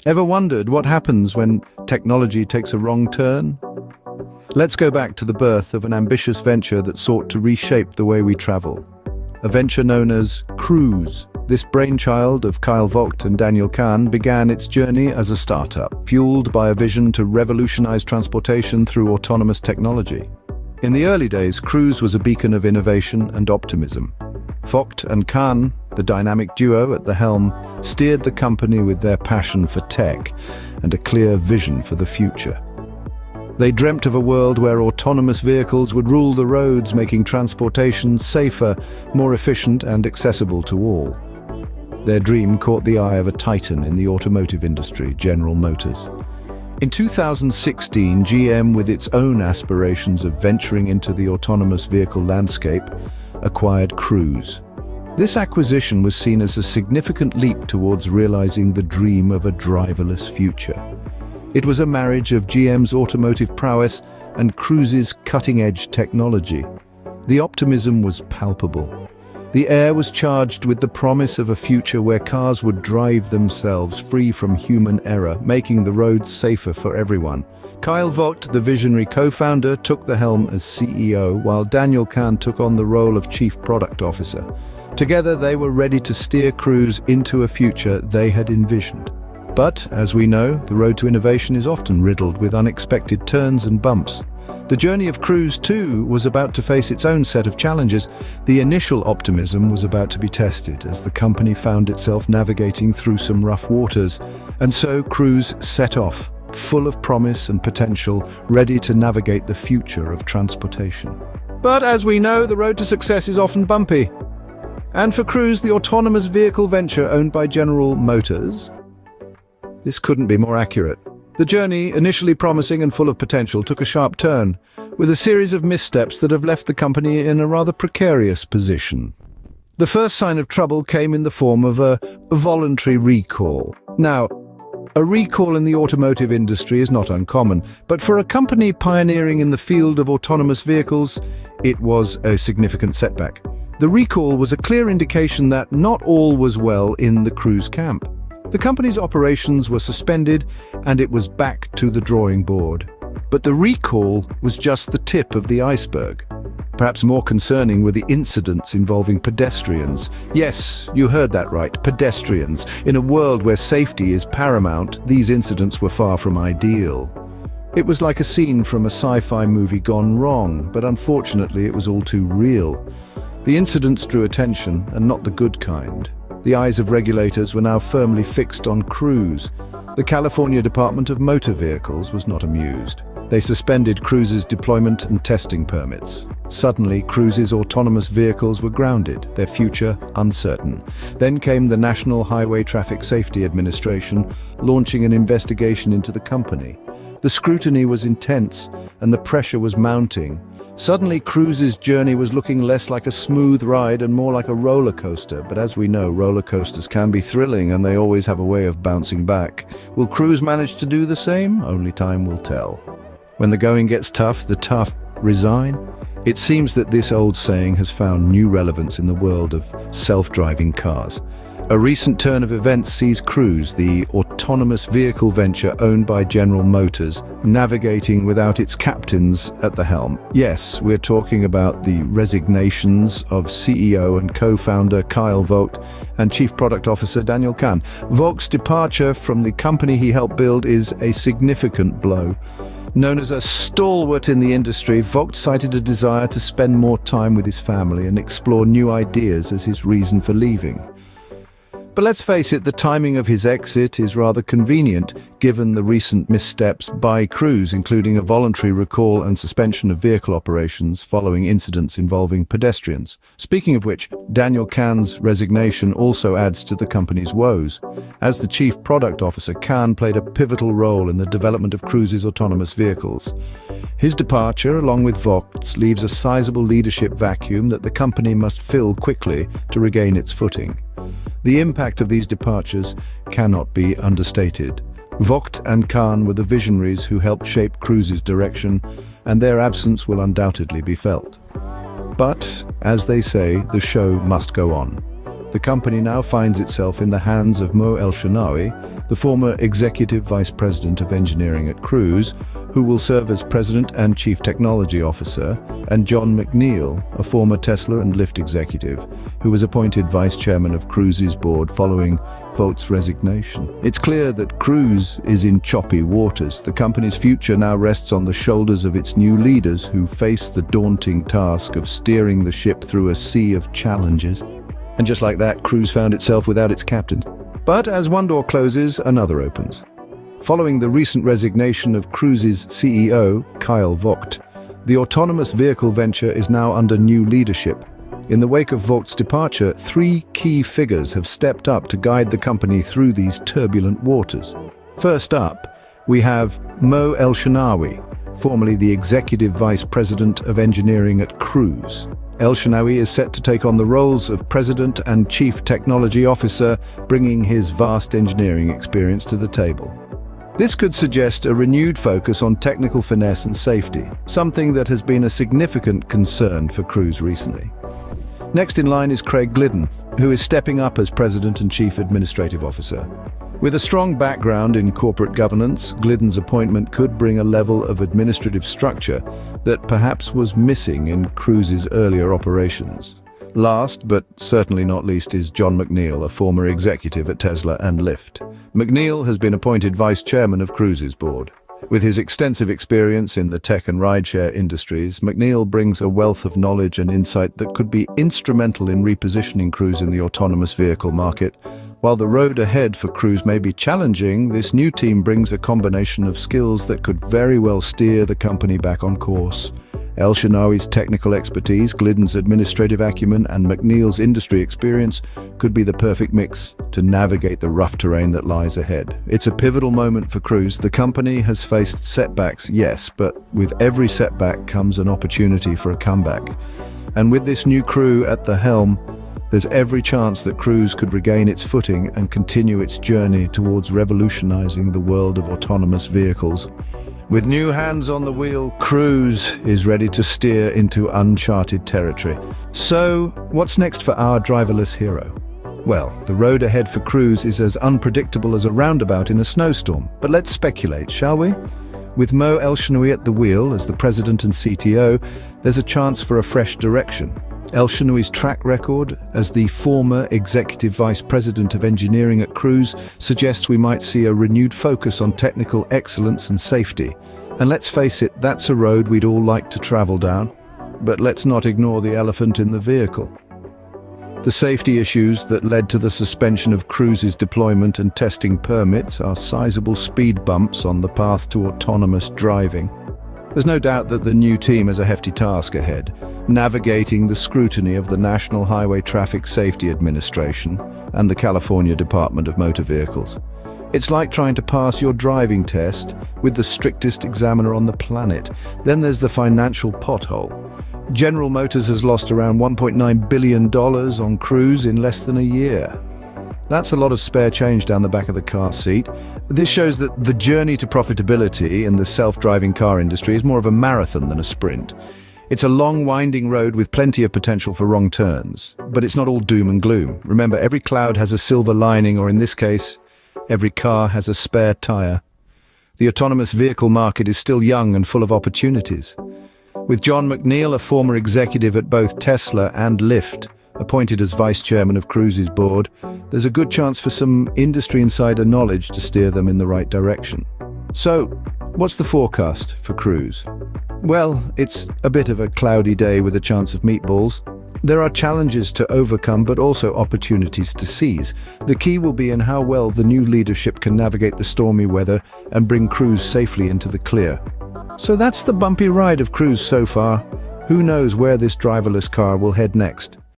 Ever wondered what happens when technology takes a wrong turn? Let's go back to the birth of an ambitious venture that sought to reshape the way we travel. A venture known as Cruise. This brainchild of Kyle Vogt and Daniel Kahn began its journey as a startup, fueled by a vision to revolutionize transportation through autonomous technology. In the early days, Cruise was a beacon of innovation and optimism. Vogt and Kahn, the dynamic duo at the helm, steered the company with their passion for tech and a clear vision for the future. They dreamt of a world where autonomous vehicles would rule the roads, making transportation safer, more efficient and accessible to all. Their dream caught the eye of a titan in the automotive industry, General Motors. In 2016, GM, with its own aspirations of venturing into the autonomous vehicle landscape, acquired Cruise. This acquisition was seen as a significant leap towards realizing the dream of a driverless future. It was a marriage of GM's automotive prowess and Cruise's cutting-edge technology. The optimism was palpable. The air was charged with the promise of a future where cars would drive themselves free from human error, making the roads safer for everyone. Kyle Vogt, the visionary co-founder, took the helm as CEO, while Daniel Kahn took on the role of Chief Product Officer. Together, they were ready to steer Cruise into a future they had envisioned. But, as we know, the road to innovation is often riddled with unexpected turns and bumps. The journey of Cruise, too, was about to face its own set of challenges. The initial optimism was about to be tested as the company found itself navigating through some rough waters. And so Cruise set off, full of promise and potential, ready to navigate the future of transportation. But as we know, the road to success is often bumpy. And for Cruise, the autonomous vehicle venture owned by General Motors, this couldn't be more accurate. The journey, initially promising and full of potential, took a sharp turn, with a series of missteps that have left the company in a rather precarious position. The first sign of trouble came in the form of a voluntary recall. Now, a recall in the automotive industry is not uncommon, but for a company pioneering in the field of autonomous vehicles, it was a significant setback. The recall was a clear indication that not all was well in the Cruise camp. The company's operations were suspended and it was back to the drawing board. But the recall was just the tip of the iceberg. Perhaps more concerning were the incidents involving pedestrians. Yes, you heard that right, pedestrians. In a world where safety is paramount, these incidents were far from ideal. It was like a scene from a sci-fi movie gone wrong, but unfortunately it was all too real. The incidents drew attention, and not the good kind. The eyes of regulators were now firmly fixed on Cruise. The California Department of Motor Vehicles was not amused. They suspended Cruise's deployment and testing permits. Suddenly, Cruise's autonomous vehicles were grounded, their future uncertain. Then came the National Highway Traffic Safety Administration, launching an investigation into the company. The scrutiny was intense, and the pressure was mounting. Suddenly, Cruise's journey was looking less like a smooth ride and more like a roller coaster. But as we know, roller coasters can be thrilling and they always have a way of bouncing back. Will Cruise manage to do the same? Only time will tell. When the going gets tough, the tough resign. It seems that this old saying has found new relevance in the world of self-driving cars. A recent turn of events sees Cruise, the autonomous vehicle venture owned by General Motors, navigating without its captains at the helm. Yes, we're talking about the resignations of CEO and co-founder Kyle Vogt and Chief Product Officer Daniel Kahn. Vogt's departure from the company he helped build is a significant blow. Known as a stalwart in the industry, Vogt cited a desire to spend more time with his family and explore new ideas as his reason for leaving. But let's face it, the timing of his exit is rather convenient, given the recent missteps by Cruise, including a voluntary recall and suspension of vehicle operations following incidents involving pedestrians. Speaking of which, Daniel Kahn's resignation also adds to the company's woes. As the chief product officer, Kahn played a pivotal role in the development of Cruise's autonomous vehicles. His departure, along with Vogt's, leaves a sizable leadership vacuum that the company must fill quickly to regain its footing. The impact of these departures cannot be understated. Vogt and Kahn were the visionaries who helped shape Cruise's direction, and their absence will undoubtedly be felt. But, as they say, the show must go on. The company now finds itself in the hands of Mo Elshenawy, the former Executive Vice President of Engineering at Cruise, who will serve as President and Chief Technology Officer, and John McNeil, a former Tesla and Lyft executive, who was appointed Vice Chairman of Cruise's board following Vogt's resignation. It's clear that Cruise is in choppy waters. The company's future now rests on the shoulders of its new leaders who face the daunting task of steering the ship through a sea of challenges. And just like that, Cruise found itself without its captain. But as one door closes, another opens. Following the recent resignation of Cruise's CEO, Kyle Vogt, the autonomous vehicle venture is now under new leadership. In the wake of Vogt's departure, three key figures have stepped up to guide the company through these turbulent waters. First up, we have Mo Elshenawy, formerly the Executive Vice President of Engineering at Cruise. Elshenawy is set to take on the roles of President and Chief Technology Officer, bringing his vast engineering experience to the table. This could suggest a renewed focus on technical finesse and safety, something that has been a significant concern for Cruise recently. Next in line is Craig Glidden, who is stepping up as President and Chief Administrative Officer. With a strong background in corporate governance, Glidden's appointment could bring a level of administrative structure that perhaps was missing in Cruise's earlier operations. Last, but certainly not least, is John McNeil, a former executive at Tesla and Lyft. McNeil has been appointed Vice Chairman of Cruise's board. With his extensive experience in the tech and rideshare industries, McNeil brings a wealth of knowledge and insight that could be instrumental in repositioning Cruise in the autonomous vehicle market. While the road ahead for Cruise may be challenging, this new team brings a combination of skills that could very well steer the company back on course. Elshenawy's technical expertise, Glidden's administrative acumen, and McNeil's industry experience could be the perfect mix to navigate the rough terrain that lies ahead. It's a pivotal moment for Cruise. The company has faced setbacks, yes, but with every setback comes an opportunity for a comeback. And with this new crew at the helm, there's every chance that Cruise could regain its footing and continue its journey towards revolutionizing the world of autonomous vehicles. With new hands on the wheel, Cruise is ready to steer into uncharted territory. So, what's next for our driverless hero? Well, the road ahead for Cruise is as unpredictable as a roundabout in a snowstorm. But let's speculate, shall we? With Mo Elshenawy at the wheel as the president and CTO, there's a chance for a fresh direction. Elshenawy's track record as the former Executive Vice President of Engineering at Cruise suggests we might see a renewed focus on technical excellence and safety. And let's face it, that's a road we'd all like to travel down. But let's not ignore the elephant in the vehicle. The safety issues that led to the suspension of Cruise's deployment and testing permits are sizable speed bumps on the path to autonomous driving. There's no doubt that the new team has a hefty task ahead, navigating the scrutiny of the National Highway Traffic Safety Administration and the California Department of Motor Vehicles. It's like trying to pass your driving test with the strictest examiner on the planet. Then there's the financial pothole. General Motors has lost around $1.9 billion on Cruise in less than a year. That's a lot of spare change down the back of the car seat. This shows that the journey to profitability in the self-driving car industry is more of a marathon than a sprint. It's a long, winding road with plenty of potential for wrong turns. But it's not all doom and gloom. Remember, every cloud has a silver lining, or in this case, every car has a spare tire. The autonomous vehicle market is still young and full of opportunities. With John McNeil, a former executive at both Tesla and Lyft, appointed as Vice Chairman of Cruise's board, there's a good chance for some industry insider knowledge to steer them in the right direction. So, what's the forecast for Cruise? Well, it's a bit of a cloudy day with a chance of meatballs. There are challenges to overcome, but also opportunities to seize. The key will be in how well the new leadership can navigate the stormy weather and bring Cruise safely into the clear. So that's the bumpy ride of Cruise so far. Who knows where this driverless car will head next?